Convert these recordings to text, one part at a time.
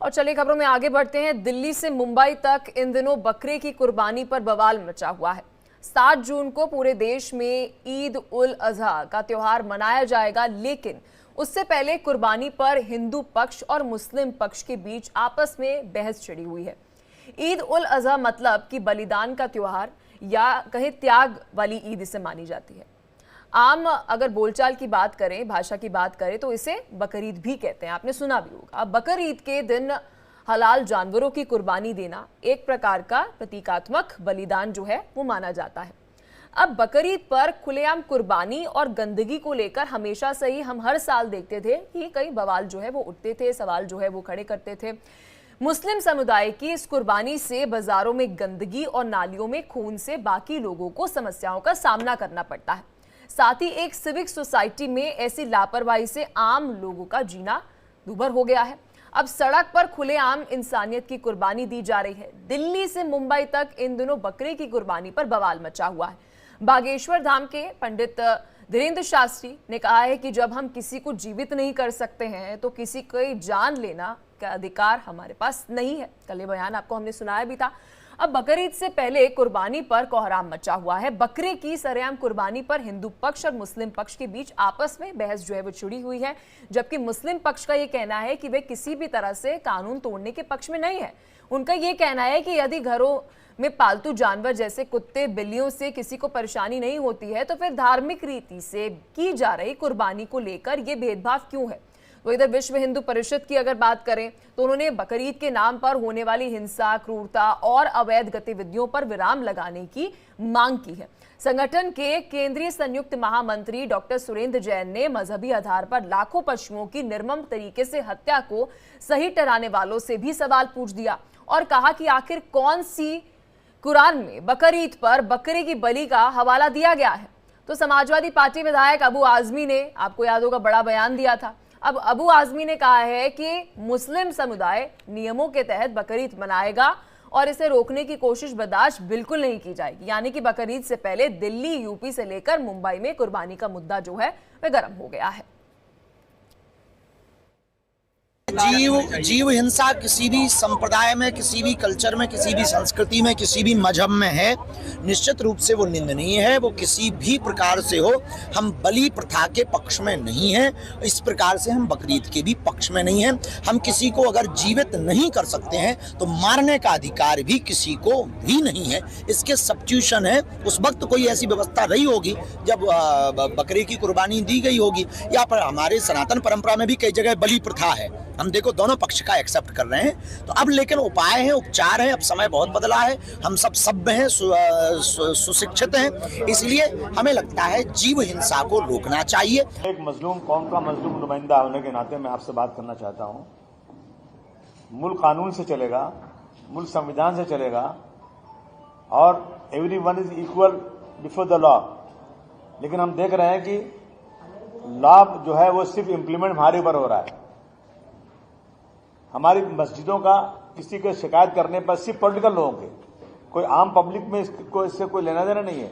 और चलिए खबरों में आगे बढ़ते हैं। दिल्ली से मुंबई तक इन दिनों बकरे की कुर्बानी पर बवाल मचा हुआ है। 7 जून को पूरे देश में ईद उल अजहा का त्योहार मनाया जाएगा, लेकिन उससे पहले कुर्बानी पर हिंदू पक्ष और मुस्लिम पक्ष के बीच आपस में बहस छिड़ी हुई है। ईद उल अजहा मतलब कि बलिदान का त्योहार या कहीं त्याग वाली ईद इसे मानी जाती है। आम अगर बोलचाल की बात करें, भाषा की बात करें तो इसे बकरीद भी कहते हैं, आपने सुना भी होगा। अब बकरीद के दिन हलाल जानवरों की कुर्बानी देना एक प्रकार का प्रतीकात्मक बलिदान जो है वो माना जाता है। अब बकरीद पर खुलेआम कुर्बानी और गंदगी को लेकर हमेशा से ही हम हर साल देखते थे कि कई बवाल जो है वो उठते थे, सवाल जो है वो खड़े करते थे। मुस्लिम समुदाय की इस कुर्बानी से बाजारों में गंदगी और नालियों में खून से बाकी लोगों को समस्याओं का सामना करना पड़ता है। साथ ही एक सिविक सोसाइटी में ऐसी लापरवाही से आम लोगों का जीना दूभर हो गया है। अब सड़क पर खुलेआम इंसानियत की कुर्बानी दी जा रही है। दिल्ली से मुंबई तक इन दिनों बकरे की कुर्बानी पर बवाल मचा हुआ है। बागेश्वर धाम के पंडित धीरेन्द्र शास्त्री ने कहा है कि जब हम किसी को जीवित नहीं कर सकते हैं तो किसी की जान लेना का अधिकार हमारे पास नहीं है। कल ये बयान आपको हमने सुनाया भी था। अब बकरीद से पहले कुर्बानी पर कोहराम मचा हुआ है। बकरे की सरेआम कुर्बानी पर हिंदू पक्ष और मुस्लिम पक्ष के बीच आपस में बहस जो है वो छिड़ी हुई है, जबकि मुस्लिम पक्ष का ये कहना है कि वे किसी भी तरह से कानून तोड़ने के पक्ष में नहीं है। उनका ये कहना है कि यदि घरों में पालतू जानवर जैसे कुत्ते बिल्लियों से किसी को परेशानी नहीं होती है तो फिर धार्मिक रीति से की जा रही कुर्बानी को लेकर ये भेदभाव क्यों है। तो इधर विश्व हिंदू परिषद की अगर बात करें तो उन्होंने बकरीद के नाम पर होने वाली हिंसा, क्रूरता और अवैध गतिविधियों पर विराम लगाने की मांग की है। संगठन के केंद्रीय संयुक्त महामंत्री डॉक्टर सुरेंद्र जैन ने मजहबी आधार पर लाखों पशुओं की निर्मम तरीके से हत्या को सही ठहराने वालों से भी सवाल पूछ दिया और कहा कि आखिर कौन सी कुरान में बकरीद पर बकरे की बलि का हवाला दिया गया है। तो समाजवादी पार्टी विधायक अबू आजमी ने, आपको याद होगा, बड़ा बयान दिया था। अब अबू आजमी ने कहा है कि मुस्लिम समुदाय नियमों के तहत बकरीद मनाएगा और इसे रोकने की कोशिश बर्दाश्त बिल्कुल नहीं की जाएगी। यानी कि बकरीद से पहले दिल्ली, यूपी से लेकर मुंबई में कुर्बानी का मुद्दा जो है वह गर्म हो गया है। जीव हिंसा किसी भी संप्रदाय में, किसी भी कल्चर में, किसी भी संस्कृति में, किसी भी मजहब में है, निश्चित रूप से वो निंदनीय है। वो किसी भी प्रकार से हो, हम बलि प्रथा के पक्ष में नहीं हैं। इस प्रकार से हम बकरीद के भी पक्ष में नहीं हैं। हम किसी को अगर जीवित नहीं कर सकते हैं तो मारने का अधिकार भी किसी को भी नहीं है। इसके सब्स्टिट्यूशन है। उस वक्त कोई ऐसी व्यवस्था रही होगी जब बकरे की कुर्बानी दी गई होगी, या पर हमारे सनातन परंपरा में भी कई जगह बलि प्रथा है। हम देखो दोनों पक्ष का एक्सेप्ट कर रहे हैं। तो अब लेकिन उपाय हैं, उपचार हैं। अब समय बहुत बदला है, हम सब सभ्य हैं, सुशिक्षित हैं, इसलिए हमें लगता है जीव हिंसा को रोकना चाहिए। एक मजलूम कौम का मजलूम नुमाइंदा होने के नाते मैं आपसे बात करना चाहता हूं। मुल्क कानून से चलेगा, मुल्क संविधान से चलेगा और everyone is equal before the law. लेकिन हम देख रहे हैं कि लॉ जो है वो सिर्फ इम्प्लीमेंट हमारे ऊपर हो रहा है। हमारी मस्जिदों का किसी को शिकायत करने पर सिर्फ पॉलिटिकल लोगों के, कोई आम पब्लिक में इससे कोई लेना देना नहीं है।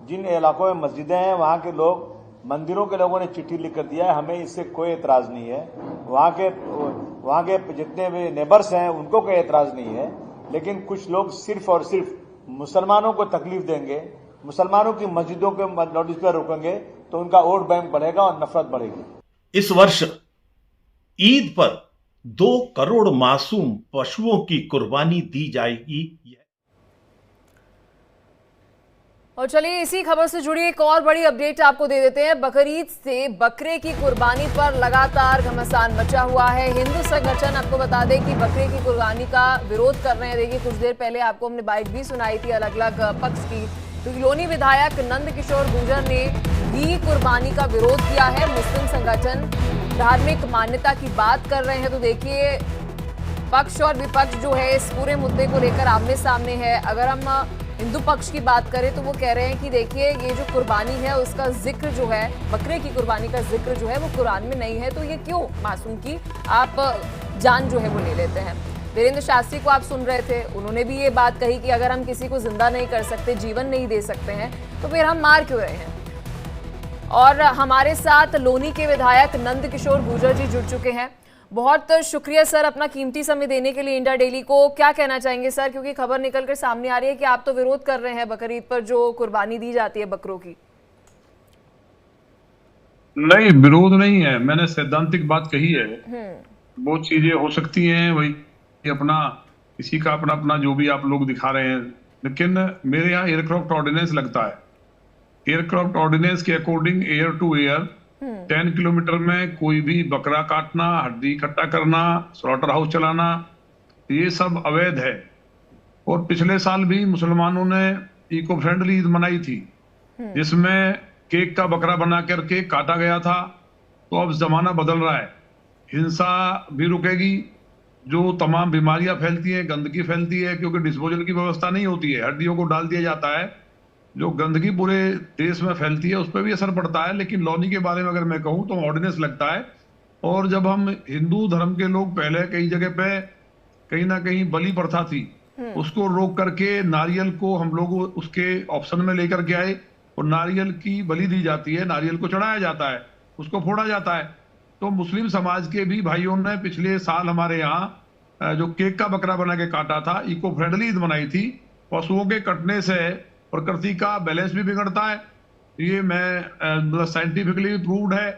जिन इलाकों में मस्जिदें हैं वहां के लोग, मंदिरों के लोगों ने चिट्ठी लिख कर दिया है, हमें इससे कोई एतराज नहीं है। वहां के जितने भी नेबर्स हैं उनको कोई एतराज नहीं है। लेकिन कुछ लोग सिर्फ और सिर्फ मुसलमानों को तकलीफ देंगे, मुसलमानों की मस्जिदों के नोटिस पर रोकेंगे तो उनका वोट बैंक बढ़ेगा और नफरत बढ़ेगी। इस वर्ष ईद पर 2 करोड़ मासूम पशुओं की कुर्बानी दी जाएगी। और चलिए इसी खबर से जुड़ी एक और बड़ी अपडेट आपको दे देते हैं। बकरीद से बकरे की कुर्बानी पर लगातार घमासान मचा हुआ है। हिंदू संगठन आपको बता दें कि बकरे की कुर्बानी का विरोध कर रहे हैं। देखिए कुछ देर पहले आपको हमने बाइट भी सुनाई थी अलग अलग पक्ष की। तो गिलोनी विधायक नंद किशोर गुर्जर ने भी कुर्बानी का विरोध किया है। मुस्लिम संगठन धार्मिक मान्यता की बात कर रहे हैं। तो देखिए पक्ष और विपक्ष जो है इस पूरे मुद्दे को लेकर आमने सामने है। अगर हम हिंदू पक्ष की बात करें तो वो कह रहे हैं कि देखिए ये जो कुर्बानी है उसका जिक्र जो है, बकरे की कुर्बानी का जिक्र जो है वो कुरान में नहीं है, तो ये क्यों मासूम की आप जान जो है वो ले लेते हैं। धीरेन्द्र शास्त्री को आप सुन रहे थे, उन्होंने भी ये बात कही कि अगर हम किसी को जिंदा नहीं कर सकते, जीवन नहीं दे सकते हैं, तो फिर हम मार क्यों रहे हैं। और हमारे साथ लोनी के विधायक नंद किशोर गुर्जर जी जुड़ चुके हैं। बहुत शुक्रिया सर अपना कीमती समय देने के लिए इंडिया डेली को। क्या कहना चाहेंगे सर, क्योंकि खबर निकल कर सामने आ रही है कि आप तो विरोध कर रहे हैं बकरीद पर जो कुर्बानी दी जाती है बकरों की। नहीं, विरोध नहीं है, मैंने सैद्धांतिक बात कही है। वो चीजें हो सकती हैं, वही अपना किसी का अपना अपना जो भी आप लोग दिखा रहे हैं, लेकिन मेरे यहाँ एयरक्राफ्ट ऑर्डिनेंस लगता है। एयरक्राफ्ट ऑर्डिनेंस के according air to air 10 kilometre में कोई भी बकरा काटना, हड्डी इकट्ठा करना, स्लॉटर हाउस चलाना, ये सब अवैध है। और पिछले साल भी मुसलमानों ने इको फ्रेंडली ईद मनाई थी, जिसमें केक का बकरा बना करके काटा गया था। तो अब जमाना बदल रहा है, हिंसा भी रुकेगी, जो तमाम बीमारियां फैलती हैं, गंदगी फैलती है, क्योंकि डिस्पोजल की व्यवस्था नहीं होती है, हड्डियों को डाल दिया जाता है, जो गंदगी पूरे देश में फैलती है उस पर भी असर पड़ता है। लेकिन लॉनी के बारे में अगर मैं कहूँ तो ऑर्डिनेंस लगता है। और जब हम हिंदू धर्म के लोग पहले कई जगह पे कहीं ना कहीं बलि प्रथा थी, उसको रोक करके नारियल को हम लोग उसके ऑप्शन में लेकर के आए, और नारियल की बलि दी जाती है, नारियल को चढ़ाया जाता है, उसको फोड़ा जाता है। तो मुस्लिम समाज के भी भाइयों ने पिछले साल हमारे यहाँ जो केक का बकरा बना के काटा था, इको फ्रेंडली ईद मनाई थी। पशुओं के कटने से प्रकृति का बैलेंस भी बिगड़ता है, ये मैं साइंटिफिकली प्रूव्ड है।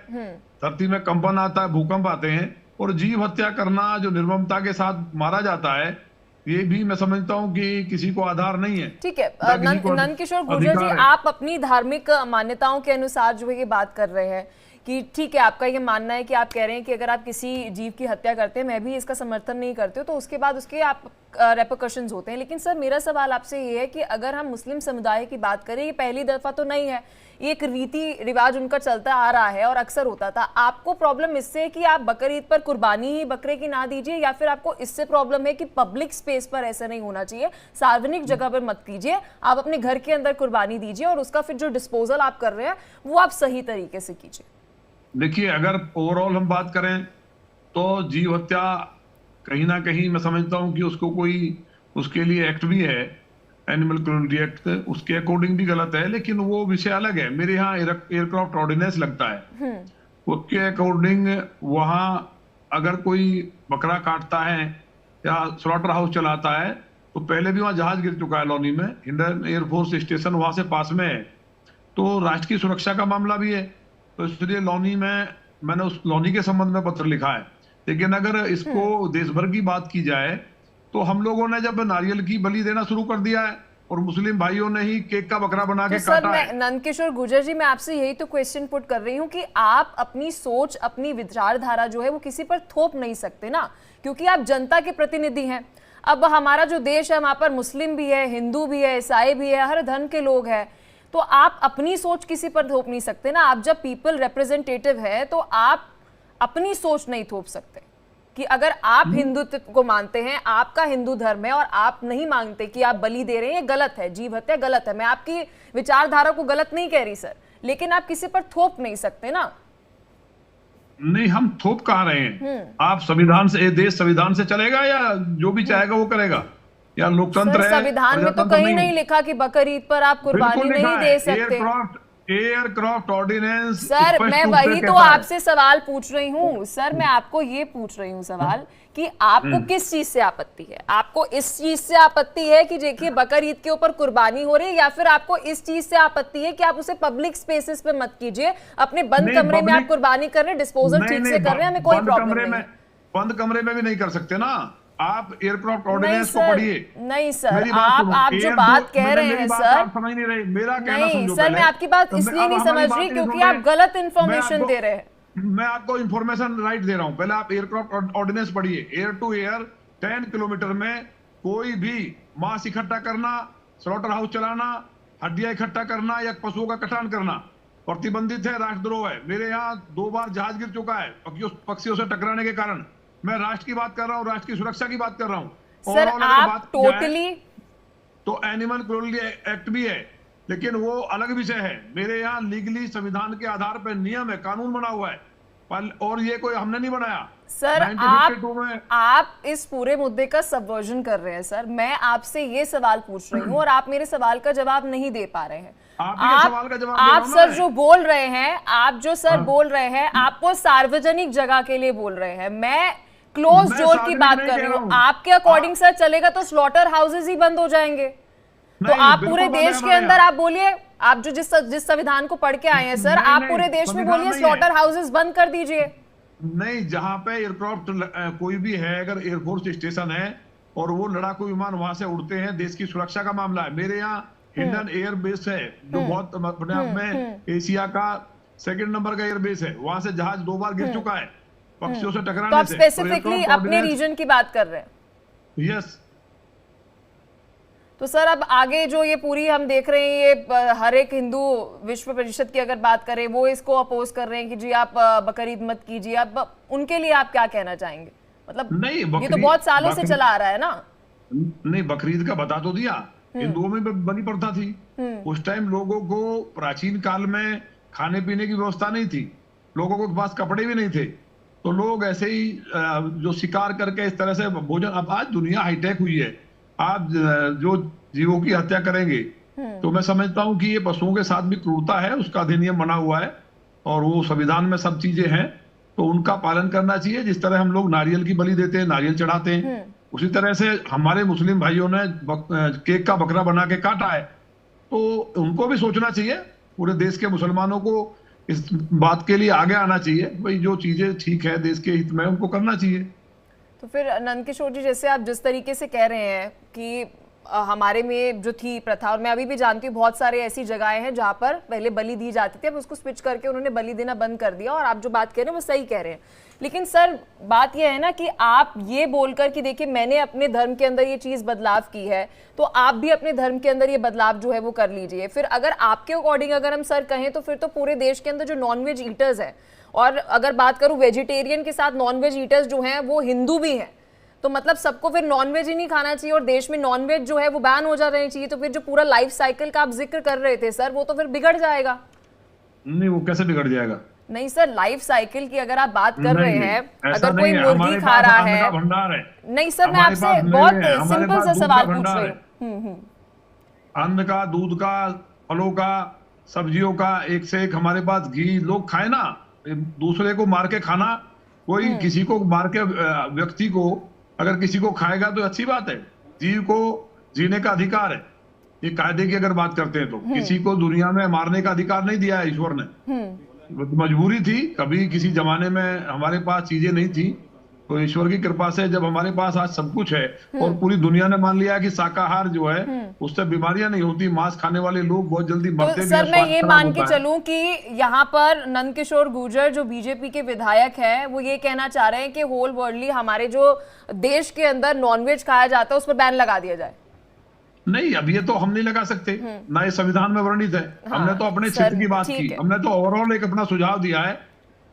धरती में कंपन आता है, भूकंप आते हैं, और जीव हत्या करना जो निर्ममता के साथ मारा जाता है, ये भी मैं समझता हूँ कि किसी को आधार नहीं है। ठीक है, नंद किशोर गुर्जर जी, आप अपनी धार्मिक मान्यताओं के अनुसार जो है ये बात कर रहे हैं कि ठीक है, आपका ये मानना है कि आप कह रहे हैं कि अगर आप किसी जीव की हत्या करते हैं, मैं भी इसका समर्थन नहीं करते हो, तो उसके बाद उसके आप रेपरकशंस होते हैं। लेकिन सर मेरा सवाल आपसे ये है कि अगर हम मुस्लिम समुदाय की बात करें, ये पहली दफा तो नहीं है, ये एक रीति रिवाज उनका चलता आ रहा है और अक्सर होता था। आपको प्रॉब्लम इससे है कि आप बकरीद पर कुर्बानी ही बकरे की ना दीजिए, या फिर आपको इससे प्रॉब्लम है कि पब्लिक स्पेस पर ऐसा नहीं होना चाहिए, सार्वजनिक जगह पर मत कीजिए, आप अपने घर के अंदर कुर्बानी दीजिए और उसका फिर जो डिस्पोजल आप कर रहे हैं वो आप सही तरीके से कीजिए? देखिए, अगर ओवरऑल हम बात करें तो जीव हत्या कहीं ना कहीं मैं समझता हूं कि उसको कोई उसके लिए एक्ट भी है, एनिमल क्रूरल्टी एक्ट, उसके अकॉर्डिंग भी गलत है, लेकिन वो विषय अलग है। मेरे यहाँ एयरक्राफ्ट ऑर्डिनेंस लगता है, उसके अकॉर्डिंग वहां अगर कोई बकरा काटता है या स्लॉटर हाउस चलाता है, तो पहले भी वहां जहाज गिर चुका है लॉनी में, इंडियन एयरफोर्स स्टेशन वहां से पास में है, तो राष्ट्र की सुरक्षा का मामला भी है। तो इसलिए लॉनी में मैंने उस लॉनी के संबंध में पत्र लिखा है। लेकिन अगर इसको देश भर की बात की जाए तो हम लोगों ने जब नारियल की बलि देना शुरू कर दिया है और मुस्लिम भाइयों ने ही केक का बकरा बना के काटा है। नंद किशोर गुर्जर जी, मैं आपसे यही तो क्वेश्चन पुट कर रही हूँ कि आप अपनी सोच, अपनी विचारधारा जो है वो किसी पर थोप नहीं सकते ना, क्योंकि आप जनता के प्रतिनिधि हैं। अब हमारा जो देश है वहां पर मुस्लिम भी है, हिंदू भी है, ईसाई भी है, हर धर्म के लोग हैं, तो आप अपनी सोच किसी पर थोप नहीं सकते ना। आप जब पीपल रिप्रेजेंटेटिव है तो आप अपनी सोच नहीं थोप सकते कि अगर आप हिंदुत्व को मानते हैं, आपका हिंदू धर्म है और आप नहीं मानते कि आप बलि दे रहे हैं, ये गलत है, जीव हत्या गलत है। मैं आपकी विचारधारा को गलत नहीं कह रही सर, लेकिन आप किसी पर थोप नहीं सकते ना। नहीं, हम थोप कहाँ रहे हैं? आप संविधान से, ये देश संविधान से चलेगा या जो भी चाहेगा वो करेगा, या लोकतंत्र है? संविधान में तो कहीं नहीं लिखा कि बकरीद पर आप कुर्बानी नहीं दे सकते। Aircraft ordinance. सर मैं वही तो आपसे सवाल पूछ रही हूँ सर, मैं आपको ये पूछ रही हूँ सवाल कि आपको किस चीज से आपत्ति है? आपको इस चीज से आपत्ति है कि देखिए बकरीद के ऊपर कुर्बानी हो रही है, या फिर आपको इस चीज से आपत्ति है कि आप उसे पब्लिक स्पेसेस पे मत कीजिए, अपने बंद कमरे में आप कुर्बानी कर रहे हैं, डिस्पोजल ठीक से कर रहे हैं, हमें कोई प्रॉब्लम नहीं है। बंद कमरे में भी नहीं कर सकते ना। आप एयरक्राफ्ट ऑर्डिनेंस को पढ़िए। नहीं सर, आप जो बात कह रहे हैं सर, समझ नहीं रहे मेरा कहना। नहीं सर, मैं आपकी बात इसलिए नहीं समझ रही क्योंकि आप गलत इंफॉर्मेशन दे रहे हैं। मैं आपको इंफॉर्मेशन राइट दे रहा हूं। पहले आप एयरक्राफ्ट ऑर्डिनेंस पढ़िए। एयर टू एयर 10 किलोमीटर में कोई भी मांस इकट्ठा करना, स्लॉटर हाउस चलाना, हड्डियां इकट्ठा करना या पशुओं का कटान करना प्रतिबंधित है, राष्ट्रद्रोह है। मेरे यहाँ 2 बार जहाज गिर चुका है पक्षियों से टकराने के कारण। मैं राष्ट्र की बात कर रहा हूँ, राष्ट्र की सुरक्षा की बात कर रहा हूँ। सर आप टोटली तो एनिमल क्रूरल्टी एक्ट भी है, लेकिन वो अलग विषय है। मेरे यहाँ लीगली संविधान के आधार पर नियम है, कानून बना हुआ है, और ये कोई हमने नहीं बनाया। सर आप इस पूरे मुद्दे का सबवर्जन कर रहे हैं सर। मैं आपसे ये सवाल पूछ रही हूँ और आप मेरे सवाल का जवाब नहीं दे पा रहे हैं। आप सर जो बोल रहे हैं, आप जो सर बोल रहे हैं, आप वो सार्वजनिक जगह के लिए बोल रहे हैं। मैं क्लोज मैं डोर की सार्वजनिक बात नहीं कर कह रही रहा हूँ। हूँ। आपके अकॉर्डिंग सर चलेगा तो स्लॉटर हाउसेज ही बंद हो जाएंगे। तो नहीं, आप बिल्कुल पूरे बंद देश है के हमारे अंदर यहाँ। आप बोलिए, आप जो जिस संविधान को पढ़ के आए हैं सर, नहीं, आप नहीं, पूरे देश में संविधान बोलिए नहीं है। स्लॉटर हाउसेज बंद कर दीजिए। नहीं, जहां पे एयरक्राफ्ट कोई भी है, अगर एयरफोर्स स्टेशन है और वो लड़ाकू विमान वहां से उड़ते हैं, देश की सुरक्षा का मामला है। मेरे यहाँ हिंडन एयर बेस है जो बहुत अपने आप में एशिया का 2nd नंबर का एयर बेस है। वहां से जहाज 2 बार गिर चुका है पक्षियों से तो टकराने आप से। स्पेसिफिकली अपने रीजन की बात कर रहे हैं। यस। तो सर अब आगे जो ये पूरी हम देख रहे हैं, ये हर एक हिंदू विश्व परिषद की अगर बात करें, वो इसको अपोज कर रहे हैं कि जी आप बकरीद मत कीजिए। अब उनके लिए आप क्या कहना चाहेंगे? मतलब नहीं, ये तो बहुत सालों से चला आ रहा है ना। नहीं, बकरीद का बता तो दिया। हिंदुओं में बलि प्रथा थी। उस टाइम लोगों को प्राचीन काल में खाने पीने की व्यवस्था नहीं थी, लोगों के पास कपड़े भी नहीं थे, तो लोग ऐसे ही जो शिकार करके इस तरह से भोजन। अब आज दुनिया हाईटेक हुई है, आप जो जीवों की हत्या करेंगे, तो मैं समझता हूं कि ये पशुओं के साथ भी क्रूरता है, उसका अधिनियम बना हुआ है और वो संविधान में सब चीजें हैं, तो उनका पालन करना चाहिए। जिस तरह हम लोग नारियल की बलि देते हैं, नारियल चढ़ाते हैं, उसी तरह से हमारे मुस्लिम भाइयों ने केक का बकरा बना के काटा है, तो उनको भी सोचना चाहिए। पूरे देश के मुसलमानों को इस बात के लिए आगे आना चाहिए, भाई जो चीजें ठीक है देश के हित में उनको करना चाहिए। तो फिर नंदकिशोर जी, जैसे आप जिस तरीके से कह रहे हैं कि हमारे में जो थी प्रथा, और मैं अभी भी जानती हूँ बहुत सारे ऐसी जगहें हैं जहाँ पर पहले बलि दी जाती थी, अब उसको स्विच करके उन्होंने बलि देना बंद कर दिया, और आप जो बात कह रहे हैं वो सही कह रहे हैं। लेकिन सर बात यह है ना कि आप ये बोलकर कि देखिए मैंने अपने धर्म के अंदर ये चीज़ बदलाव की है, तो आप भी अपने धर्म के अंदर ये बदलाव जो है वो कर लीजिए। फिर अगर आपके अकॉर्डिंग अगर हम सर कहें, तो फिर तो पूरे देश के अंदर जो नॉनवेज ईटर्स हैं, और अगर बात करूँ वेजिटेरियन के साथ नॉनवेज ईटर्स जो हैं वो हिंदू भी हैं, तो मतलब सबको फिर नॉनवेज ही नहीं खाना चाहिए और देश में नॉनवेज जो है वो बैन हो जाना चाहिए। तो फिर जो पूरा लाइफ साइकिल का आप जिक्र कर रहे थे सर, वो तो फिर बिगड़ जाएगा। नहीं, वो कैसे बिगड़ जाएगा? नहीं सर, लाइफ साइकिल की अगर आप बात कर रहे हैं, ऐसा अगर कोई नहीं है। मुर्गी खा रहा है, का भंडार है। नहीं सर, मैं आपसे बहुत सिंपल सा सवाल पूछ रही हूँ। अन्न का, दूध का, फलों का, सब्जियों का, एक से एक हमारे पास घी। लोग खाए ना, दूसरे को मार के खाना, कोई किसी को मार के व्यक्ति को अगर किसी को खाएगा तो अच्छी बात है। जीव को जीने का अधिकार है, ये कायदे की अगर बात करते हैं तो। किसी को दुनिया में मारने का अधिकार नहीं दिया है ईश्वर ने, मजबूरी थी। कभी किसी जमाने में हमारे पास चीजें नहीं थी, तो ईश्वर की कृपा से जब हमारे पास आज सब कुछ है और पूरी दुनिया ने मान लिया कि शाकाहार जो है उससे बीमारियां नहीं होती, मांस खाने वाले लोग बहुत जल्दी मरते भी हैं। सर मैं ये मान के चलूं कि यहाँ पर नंदकिशोर गुर्जर जो बीजेपी के विधायक हैं, वो ये कहना चाह रहे हैं कि होल वर्ल्डली हमारे जो देश के अंदर नॉनवेज खाया जाता है उस पर बैन लगा दिया जाए। नहीं, अब ये तो हम नहीं लगा सकते, ना ये संविधान में वर्णित है। हमने तो अपने क्षेत्र की बात की, हमने तो ओवरऑल एक अपना सुझाव दिया है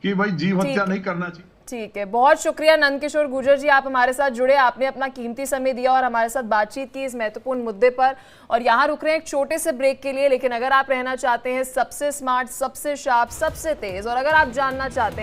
कि भाई जीव हत्या नहीं करना चाहिए। ठीक है, बहुत शुक्रिया नंदकिशोर गुर्जर जी, आप हमारे साथ जुड़े, आपने अपना कीमती समय दिया और हमारे साथ बातचीत की इस महत्वपूर्ण मुद्दे पर। और यहाँ रुक रहे हैं एक छोटे से ब्रेक के लिए, लेकिन अगर आप रहना चाहते हैं सबसे स्मार्ट, सबसे शार्प, सबसे तेज, और अगर आप जानना चाहते हैं